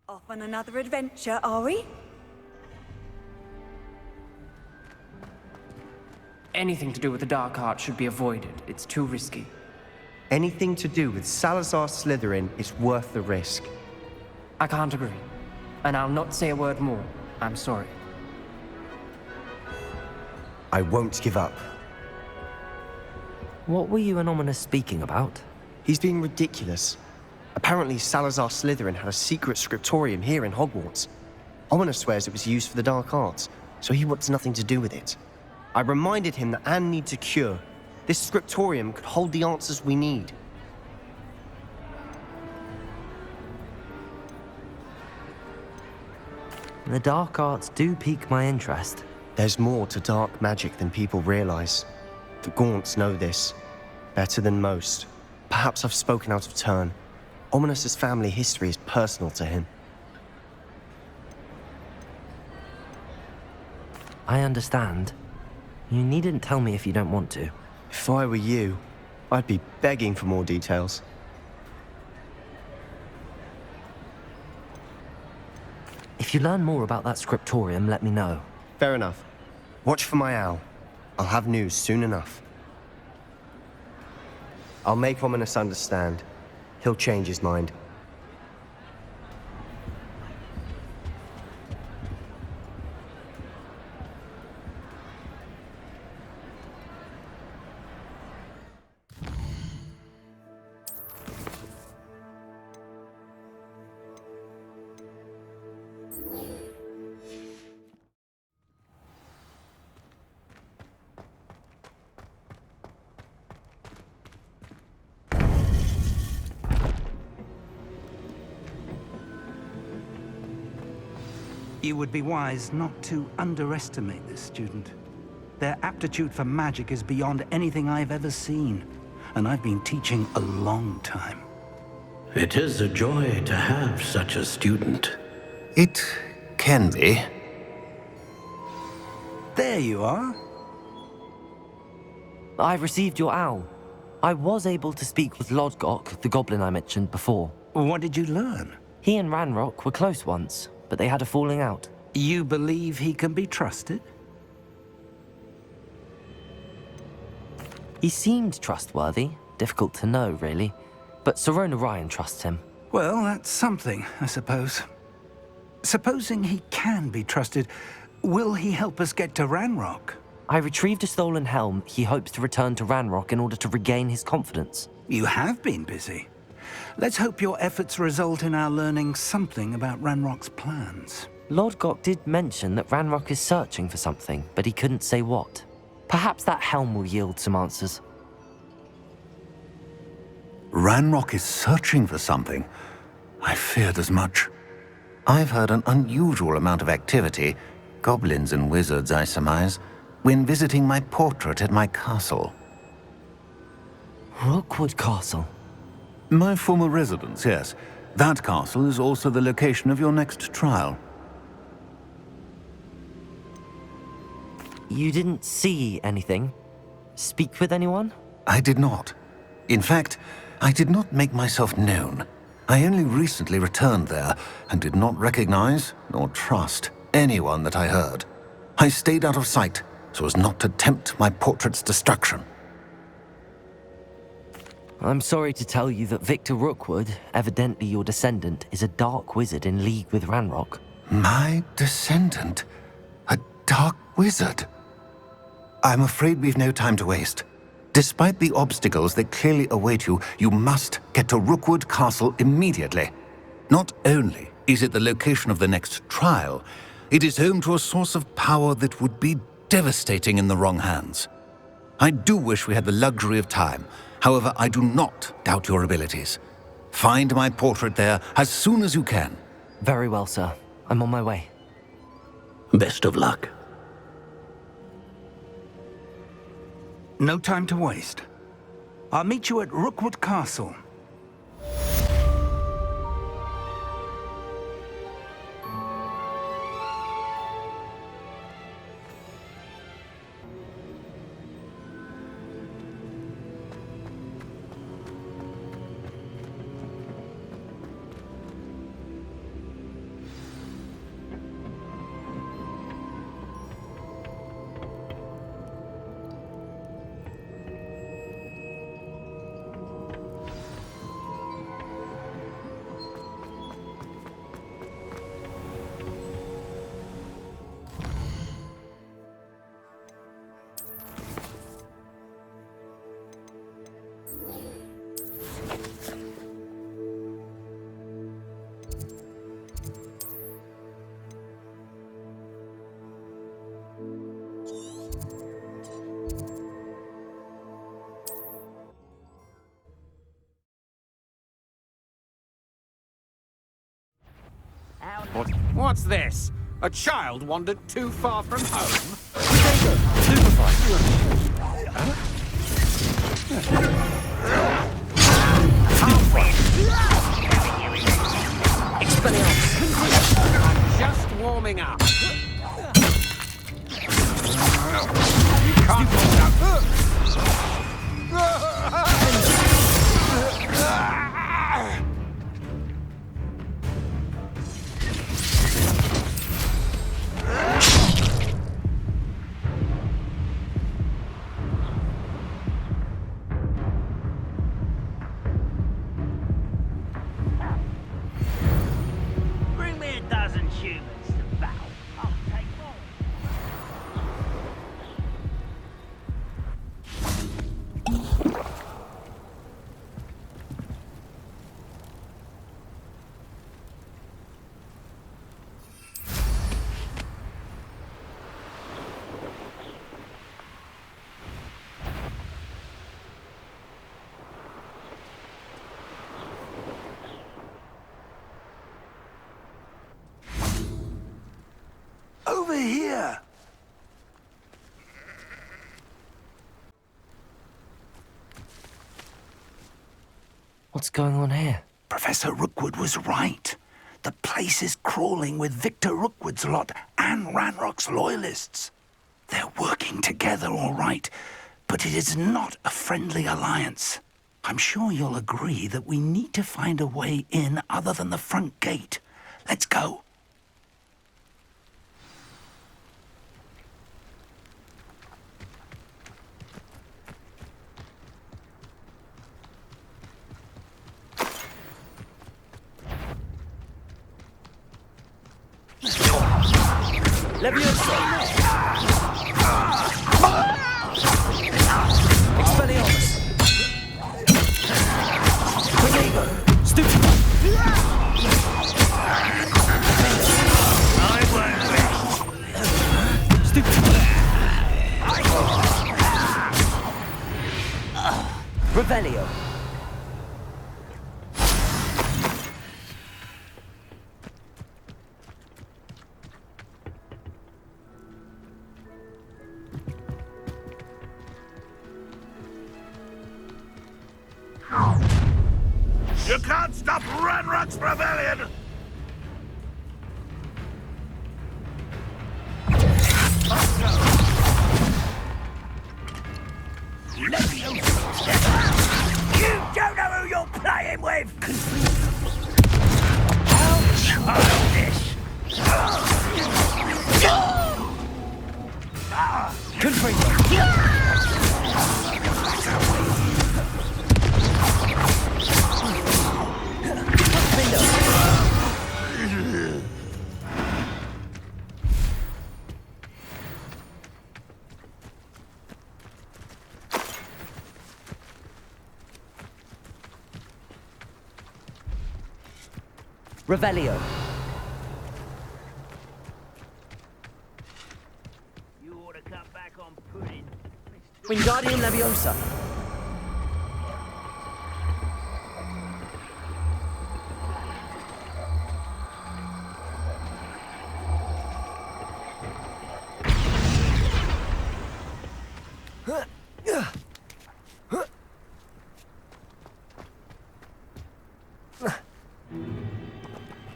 Off on another adventure, are we? Anything to do with the dark art should be avoided. It's too risky. Anything to do with Salazar Slytherin is worth the risk. I can't agree. And I'll not say a word more. I'm sorry. I won't give up. What were you and Ominous speaking about? He's being ridiculous. Apparently, Salazar Slytherin had a secret scriptorium here in Hogwarts. Ominous swears it was used for the dark arts, so he wants nothing to do with it. I reminded him that Anne needs a cure. This scriptorium could hold the answers we need. The dark arts do pique my interest. There's more to dark magic than people realize. The Gaunts know this better than most. Perhaps I've spoken out of turn. Ominous's family history is personal to him. I understand. You needn't tell me if you don't want to. If I were you, I'd be begging for more details. If you learn more about that scriptorium, let me know. Fair enough. Watch for my owl. I'll have news soon enough. I'll make Ominous understand. He'll change his mind. You would be wise not to underestimate this student. Their aptitude for magic is beyond anything I've ever seen, and I've been teaching a long time. It is a joy to have such a student. It can be. There you are. I received your owl. I was able to speak with Lodgok, the goblin I mentioned before. What did you learn? He and Ranrock were close once, but they had a falling out. You believe he can be trusted? He seemed trustworthy. Difficult to know, really. But Sirona Ryan trusts him. Well, that's something, I suppose. Supposing he can be trusted, will he help us get to Ranrock? I retrieved a stolen helm. He hopes to return to Ranrock in order to regain his confidence. You have been busy. Let's hope your efforts result in our learning something about Ranrock's plans. Lodgok did mention that Ranrock is searching for something, but he couldn't say what. Perhaps that helm will yield some answers. Ranrock is searching for something. I feared as much. I've heard an unusual amount of activity, goblins and wizards, I surmise, when visiting my portrait at my castle. Rookwood Castle? My former residence, yes. That castle is also the location of your next trial. You didn't see anything? Speak with anyone? I did not. In fact, I did not make myself known. I only recently returned there and did not recognize nor trust anyone that I heard. I stayed out of sight so as not to tempt my portrait's destruction. I'm sorry to tell you that Victor Rookwood, evidently your descendant, is a dark wizard in league with Ranrock. My descendant? A dark wizard? I'm afraid we've no time to waste. Despite the obstacles that clearly await you, you must get to Rookwood Castle immediately. Not only Is it the location of the next trial? It is home to a source of power that would be devastating in the wrong hands. I do wish we had the luxury of time. However, I do not doubt your abilities. Find my portrait there as soon as you can. Very well, sir. I'm on my way. Best of luck. No time to waste. I'll meet you at Rookwood Castle. What's this? A child wandered too far from home? I'm just warming up. You can't hold up. Bring me a dozen humans to battle. I'll take more. Over here! What's going on here? Professor Rookwood was right. The place is crawling with Victor Rookwood's lot and Ranrock's loyalists. They're working together, all right, but it is not a friendly alliance. I'm sure you'll agree that we need to find a way in other than the front gate. Let's go. Leviosa! Expelliarmus! Prego! Stupid! I won't rest. Stupid! Revelio! You can't stop Ranrock's rebellion! You don't know who you're playing with! How childish! Revelio! Wingardium Leviosa.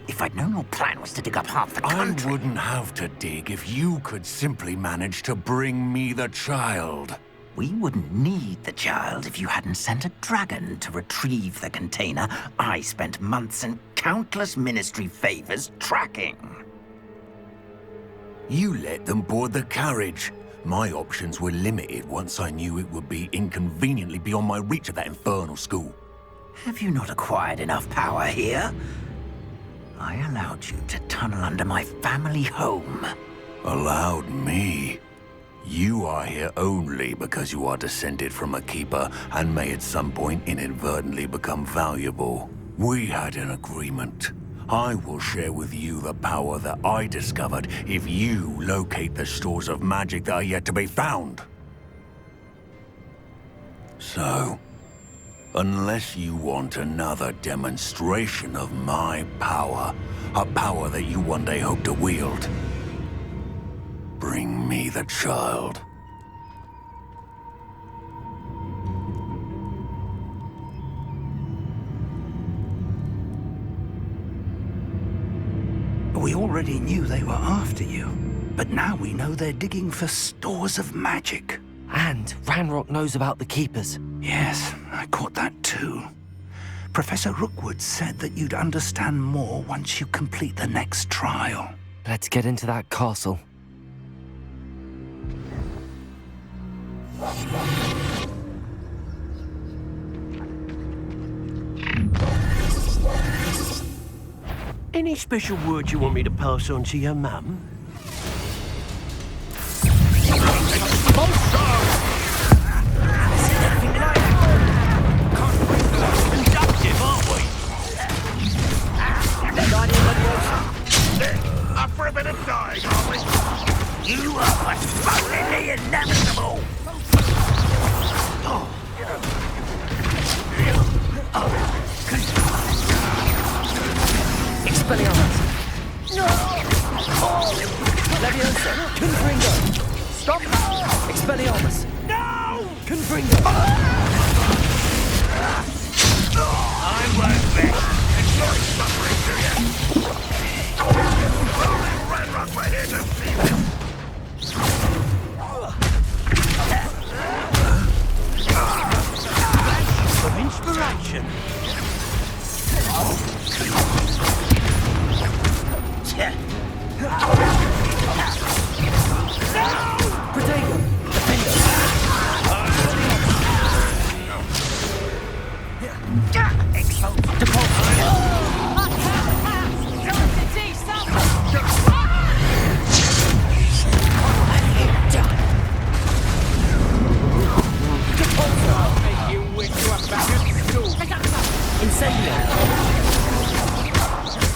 If I'd known your plan was to dig up half the country... I wouldn't have to dig if you could simply manage to bring me the child. We wouldn't need the child if you hadn't sent a dragon to retrieve the container I spent months and countless ministry favors tracking. You let them board the carriage. My options were limited once I knew it would be inconveniently beyond my reach at that infernal school. Have you not acquired enough power here? I allowed you to tunnel under my family home. Allowed me? You are here only because you are descended from a keeper and may at some point inadvertently become valuable. We had an agreement. I will share with you the power that I discovered if you locate the stores of magic that are yet to be found. So, unless you want another demonstration of my power, a power that you one day hope to wield, bring me the child. We already knew they were after you, but now we know they're digging for stores of magic. And Ranrock knows about the Keepers. Yes, I caught that too. Professor Rookwood said that you'd understand more once you complete the next trial. Let's get into that castle. Any special word you want me to pass on to your mum? Conductive, aren't we? Up for a bit of dying, are we? You are absolutely inevitable! Expelliarmus. No! Leviosa. Confringo. Stop! Expelliarmus. No! Confringo. I won't bet. Enjoy suffering, do you? Ranrock, we're here to see them. Of inspiration. Protego. Defendo. Make you wish you were back at school. Incendio.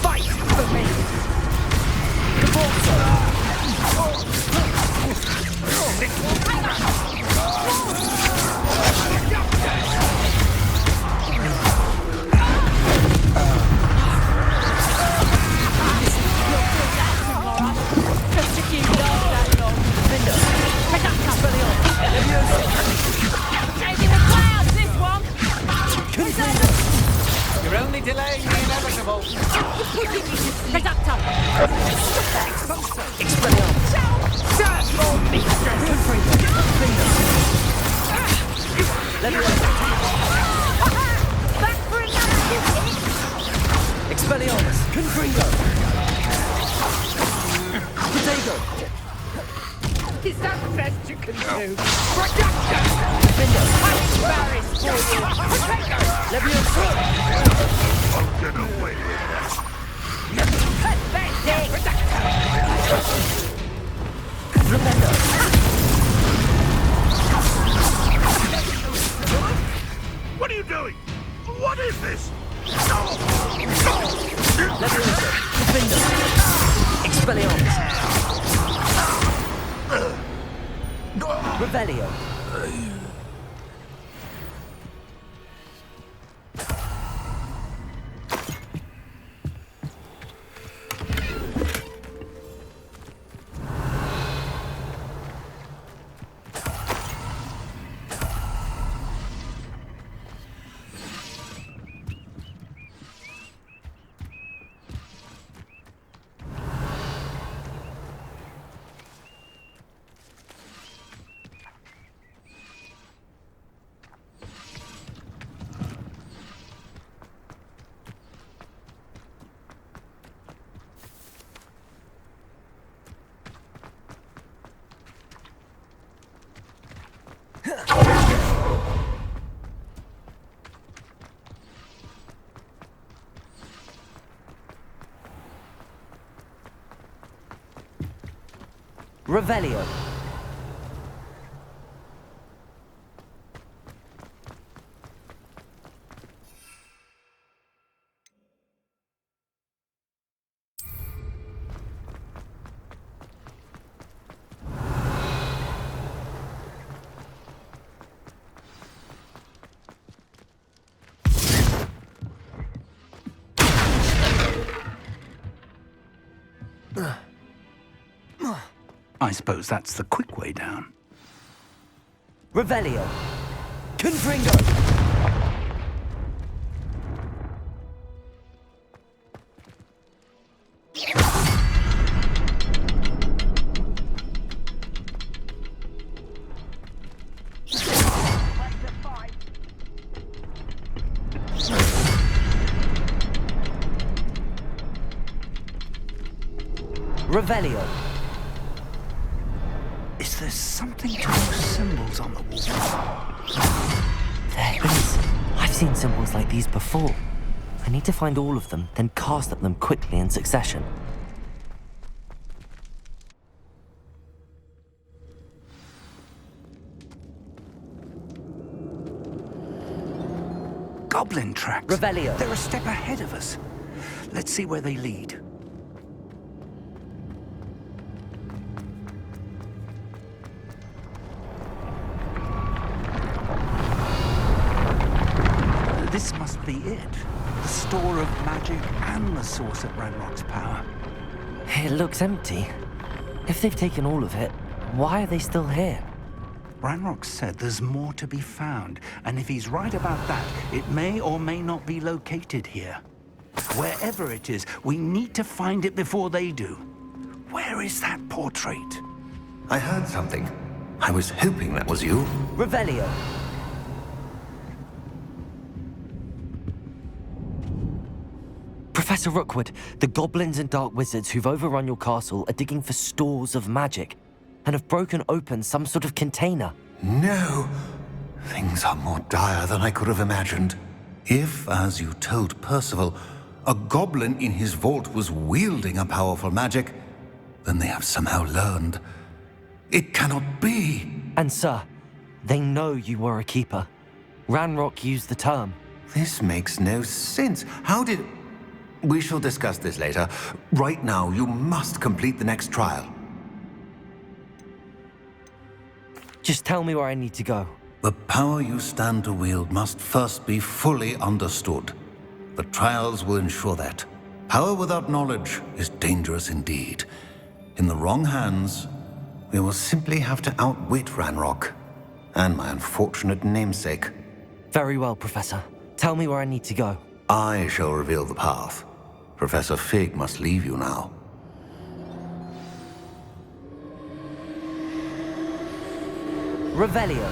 Fight for me. You're only delaying the inevitable. Expelliarmus. Confringo. Protego. Is that the best you can do? Defendo. Protego! Leviosa. I'm gonna wait with that. Defendo. What are you doing? What is this? Leviosa. Defendo. Expelliarmus. Revelio. Revelio. I suppose that's the quick way down. Revelio. Confringo. Revelio. Is there something to those symbols on the wall? There is. I've seen symbols like these before. I need to find all of them, then cast at them quickly in succession. Goblin tracks. Revelio. They're a step ahead of us. Let's see where they lead. This must be it. The store of magic and the source of Ranrock's power. It looks empty. If they've taken all of it, why are they still here? Ranrock said there's more to be found, and if he's right about that, it may or may not be located here. Wherever it is, we need to find it before they do. Where is that portrait? I heard something. I was hoping that was you. Revelio. Professor Rookwood, the goblins and dark wizards who've overrun your castle are digging for stores of magic and have broken open some sort of container. No. Things are more dire than I could have imagined. If, as you told Percival, a goblin in his vault was wielding a powerful magic, then they have somehow learned. It cannot be. And sir, they know you were a keeper. Ranrock used the term. This makes no sense. How did... We shall discuss this later. Right now, you must complete the next trial. Just tell me where I need to go. The power you stand to wield must first be fully understood. The trials will ensure that. Power without knowledge is dangerous indeed. In the wrong hands, we will simply have to outwit Ranrock and my unfortunate namesake. Very well, Professor. Tell me where I need to go. I shall reveal the path. Professor Fig must leave you now. Revelio.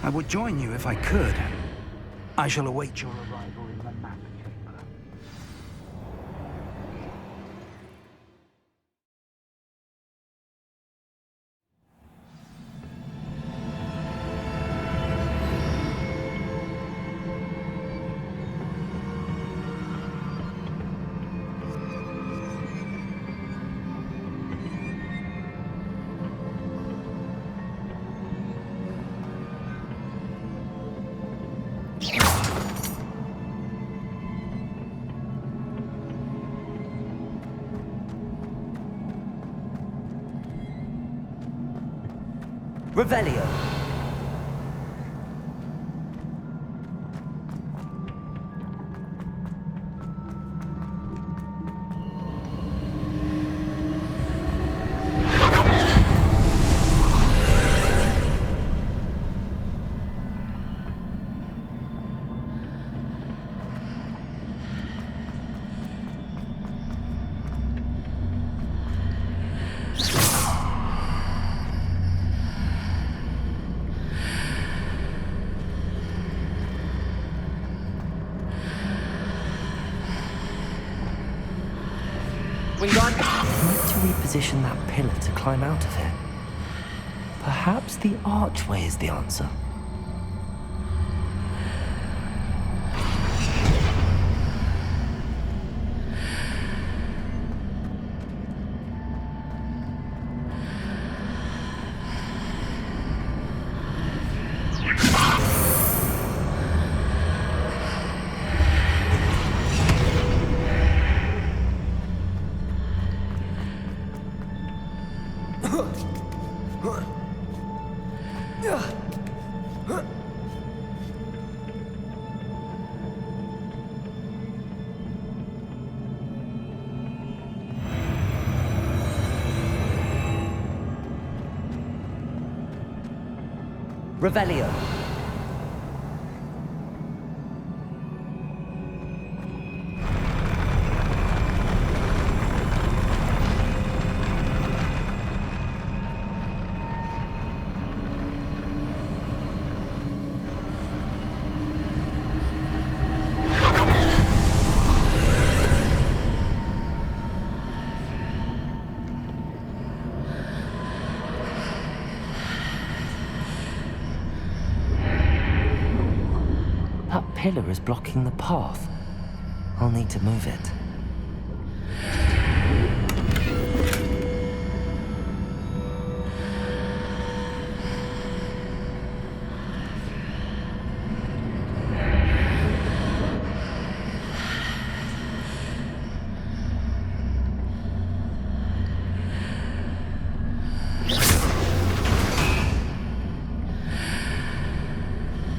I would join you if I could. I shall await your arrival in the map chamber. Revelio. I need to reposition that pillar to climb out of it. Perhaps the archway is the answer. Revelio. That pillar is blocking the path. I'll need to move it.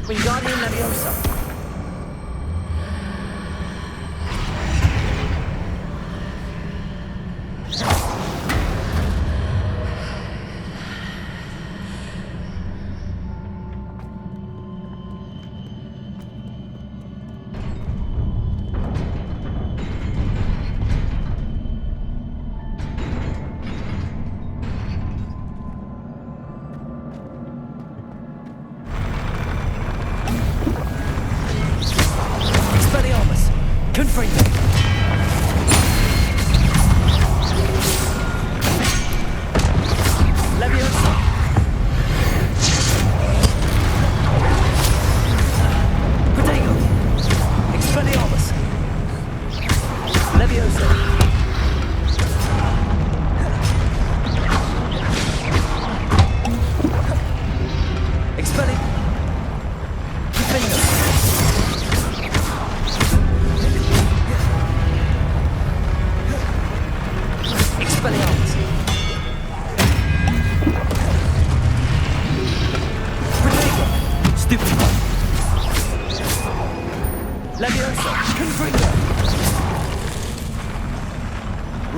Wingardium Leviosa.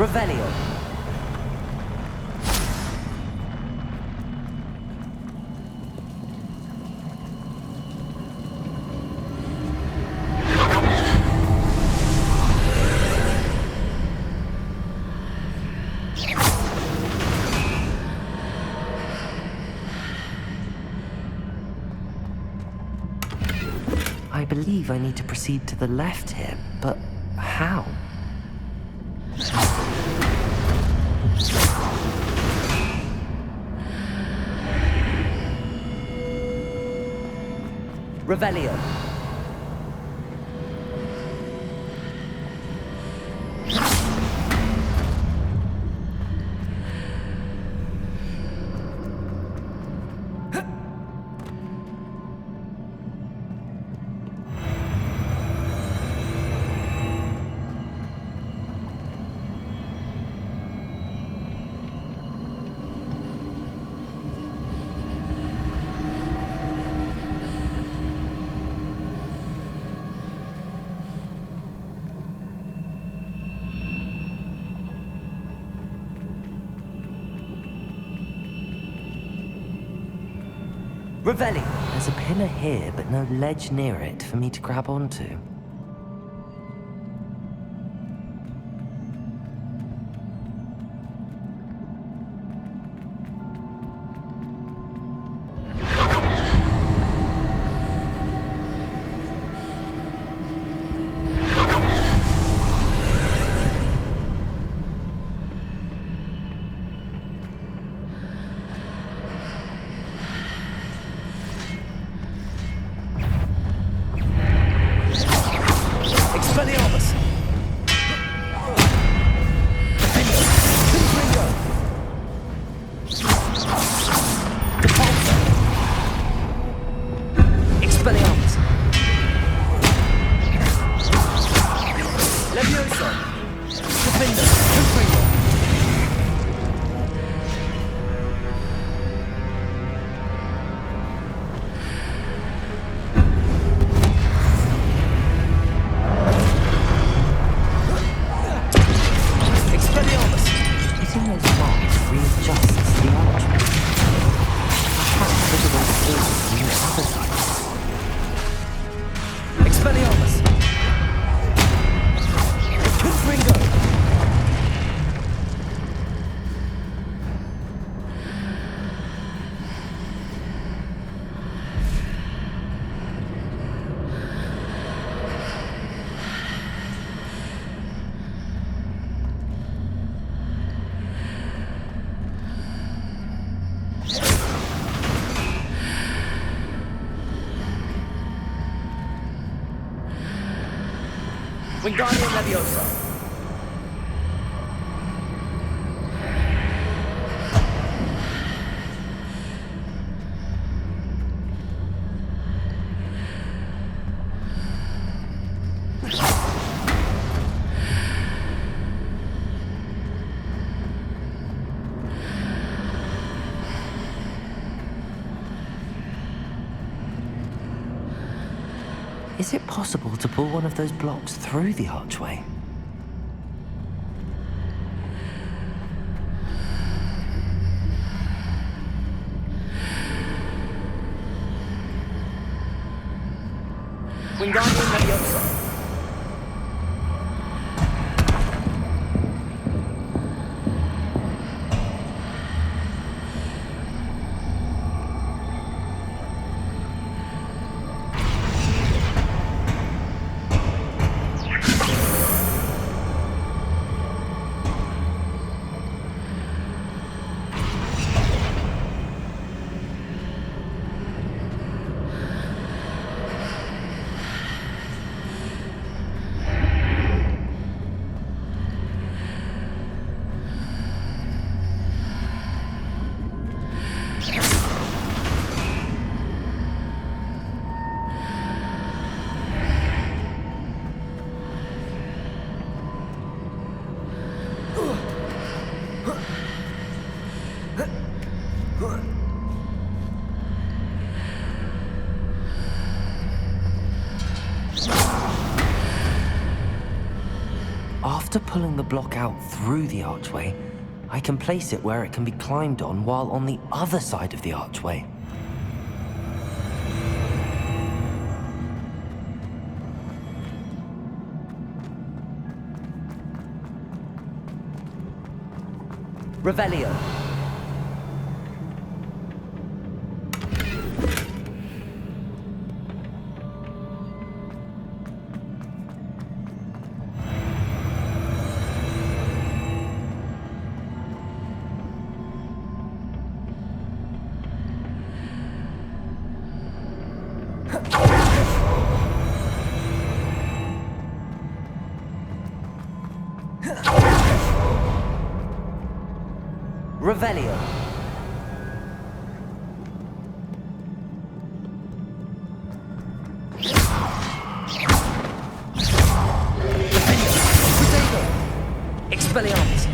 Revelio. I believe I need to proceed to the left here, but how? Revelio. Revelio. There's a pillar here, but no ledge near it for me to grab onto. those marks readjusts the archway. Perhaps there's a way to force it from the other side. Expelliarmus! Confringo! Wingardium Leviosa. Is it possible to pull one of those blocks through the archway? Wingardium Leviosa. After pulling the block out through the archway, I can place it where it can be climbed on while on the other side of the archway. Revelio. Revelio. Expelliarmus.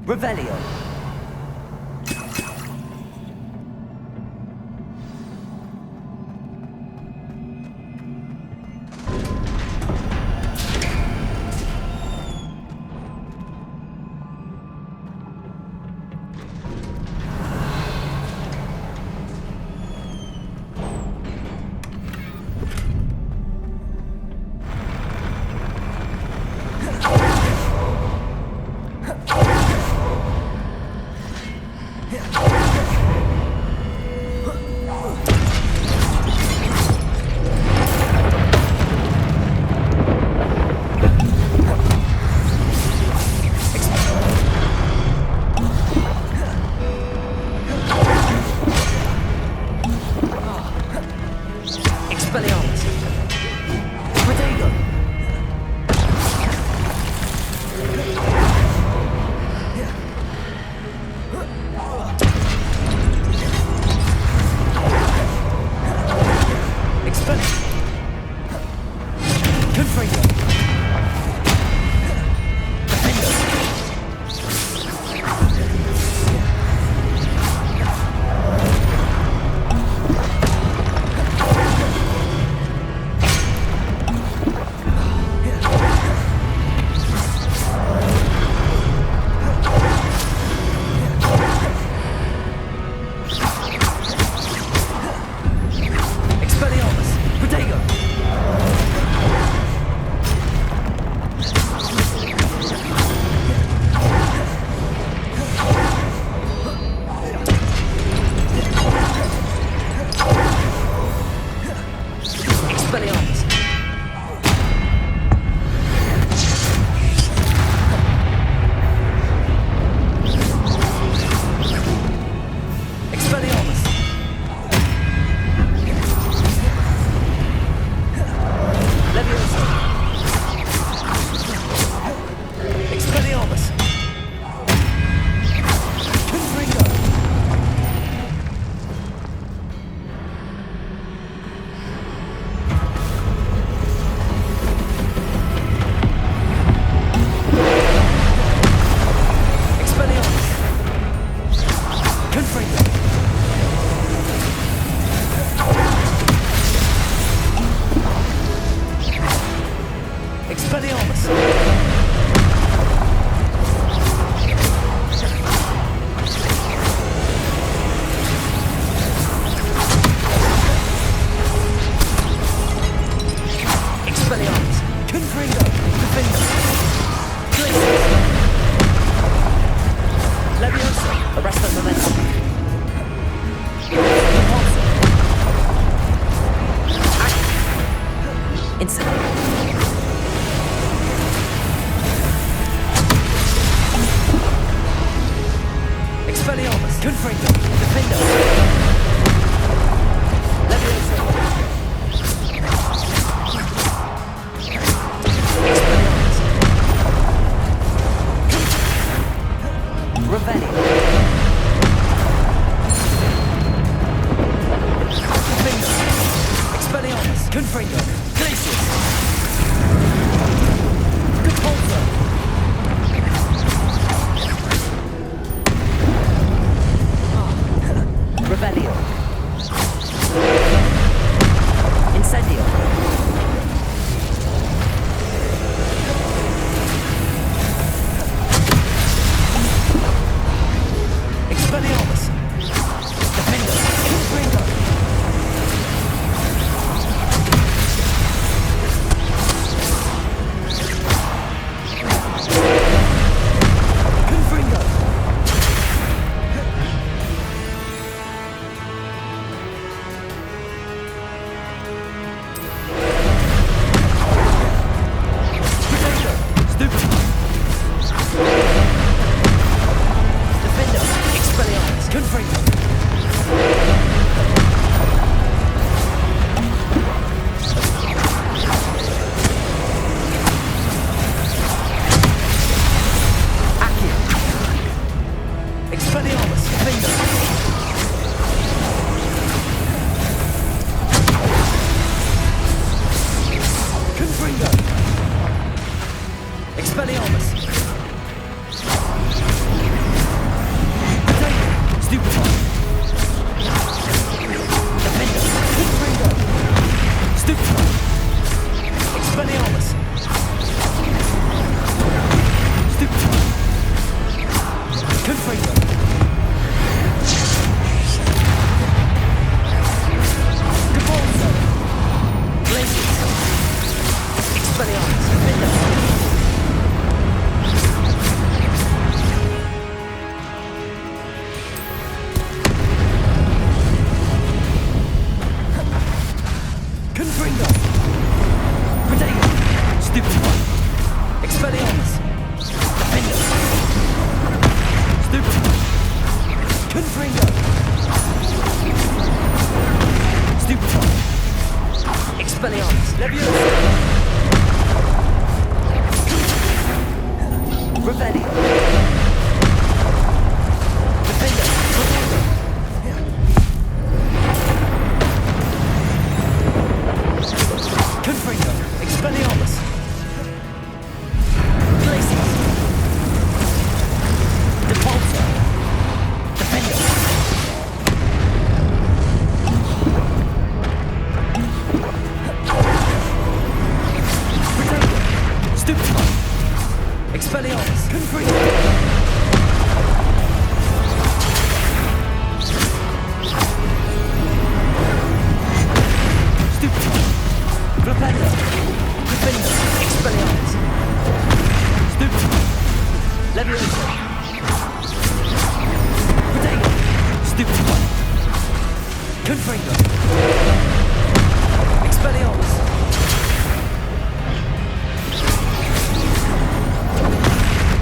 Revelio. Leviosa. Arresto momentum. Incident. Expelliarmus. Confringo. Defender. Leviosa. Expelliarmus. Revelio. Defender. Expelliarmus. Confringo. Glacius. Capulso. Revelio. Incendio. Expelliarmus. Defender. Confringo. Confringo. Protector. Stupefy. Defender. Expelliarmus. Confringo. Accio. Expelliarmus. Defender. Confringo. Expelliarmus. Potato. Stupefy. Defender. Confringo. Stupefy. Expelliarmus. Stupefy. Confringo. Capulso. Glacius. Expelliarmus. Defender. Confringo. Protego. Stupefy. Expelliarmus. Defender. Stupefy. Confringo. Stupefy. Expelliarmus. Leviosa. Revelio. Defender. Confringo. Expelliarmus. Glacius. Depulso. Defender. Protego. Stupefy. Expelliarmus. Confringo. Stupefy. Flipendo. Defender. Expelliarmus. Stupefy. Leviosa. Protego. Stupefy. Confringo. Expelliarmus.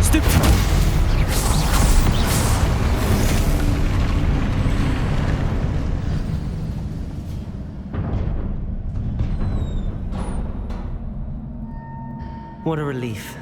Stupefy. What a relief.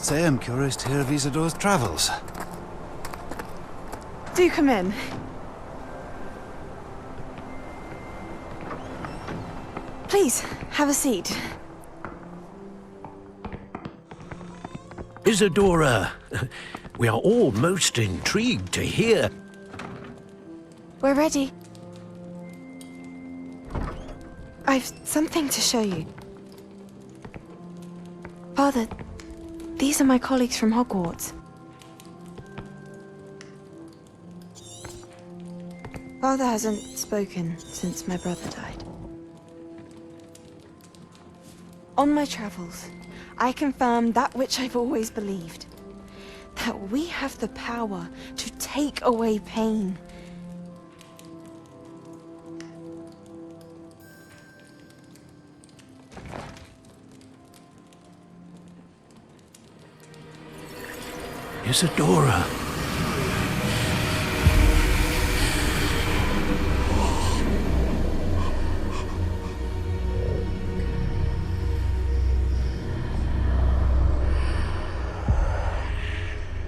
must say I'm curious to hear of Isadore's travels. Do come in. Please, have a seat. Isadora, we are all most intrigued to hear. We're ready. I've something to show you. Father, these are my colleagues from Hogwarts. Father hasn't spoken since my brother died. On my travels, I confirmed that which I've always believed. That we have the power to take away pain. Isadora.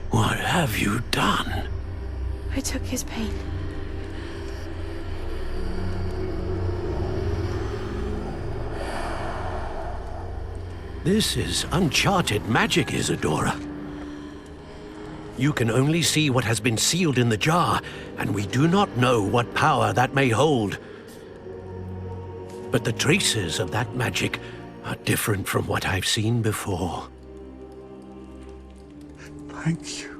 What have you done? I took his pain. This is uncharted magic, Isadora. You can only see what has been sealed in the jar, and we do not know what power that may hold. But the traces of that magic are different from what I've seen before. Thank you.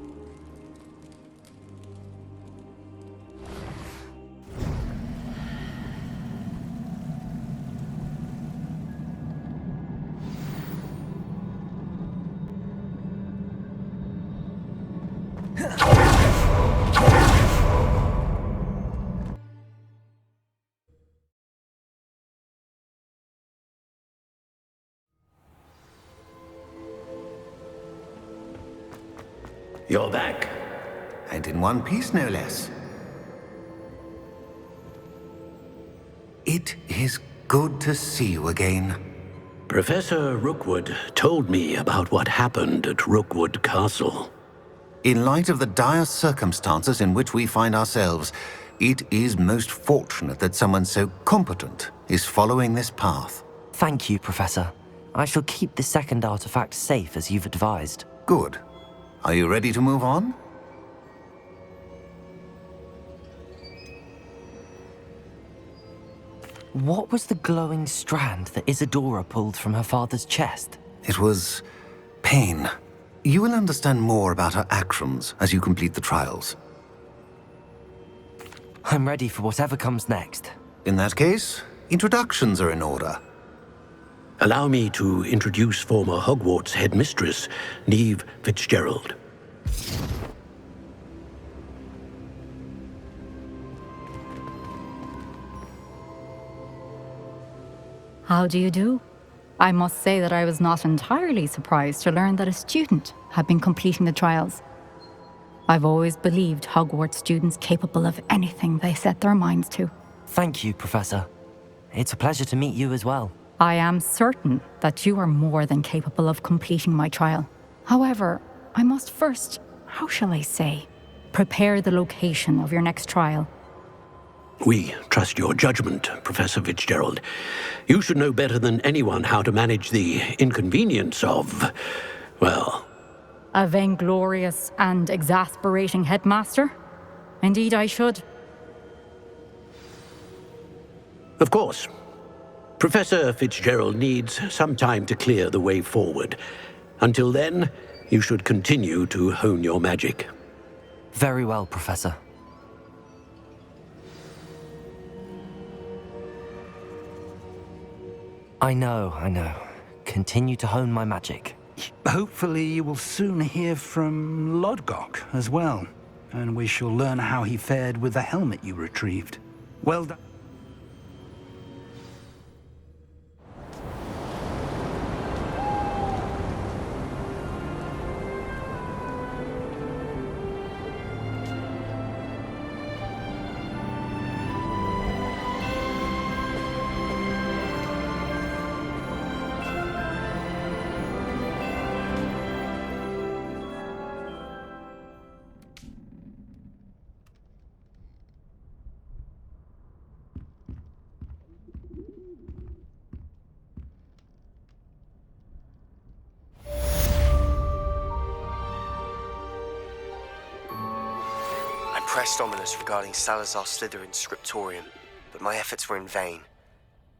You're back. And in one piece, no less. It is good to see you again. Professor Rookwood told me about what happened at Rookwood Castle. In light of the dire circumstances in which we find ourselves, it is most fortunate that someone so competent is following this path. Thank you, Professor. I shall keep the second artifact safe as you've advised. Good. Are you ready to move on? What was the glowing strand that Isadora pulled from her father's chest? It was pain. You will understand more about her actions as you complete the trials. I'm ready for whatever comes next. In that case, introductions are in order. Allow me to introduce former Hogwarts headmistress, Neve Fitzgerald. How do you do? I must say that I was not entirely surprised to learn that a student had been completing the trials. I've always believed Hogwarts students capable of anything they set their minds to. Thank you, Professor. It's a pleasure to meet you as well. I am certain that you are more than capable of completing my trial. However, I must first, how shall I say, prepare the location of your next trial. We trust your judgment, Professor Fitzgerald. You should know better than anyone how to manage the inconvenience of, well... A vainglorious and exasperating headmaster? Indeed I should. Of course. Professor Fitzgerald needs some time to clear the way forward. Until then, you should continue to hone your magic. Very well, Professor. I know. Continue to hone my magic. Hopefully you will soon hear from Lodgok as well, and we shall learn how he fared with the helmet you retrieved. Well done. pressed Ominous regarding Salazar Slytherin's scriptorium, but my efforts were in vain.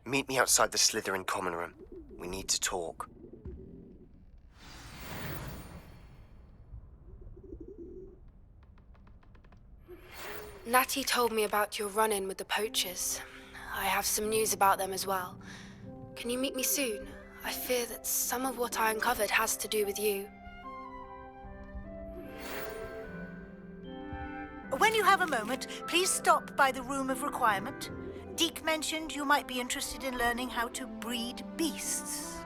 Meet me outside the Slytherin common room. We need to talk. Natty told me about your run-in with the poachers. I have some news about them as well. Can you meet me soon? I fear that some of what I uncovered has to do with you. When you have a moment, please stop by the Room of Requirement. Deke mentioned you might be interested in learning how to breed beasts.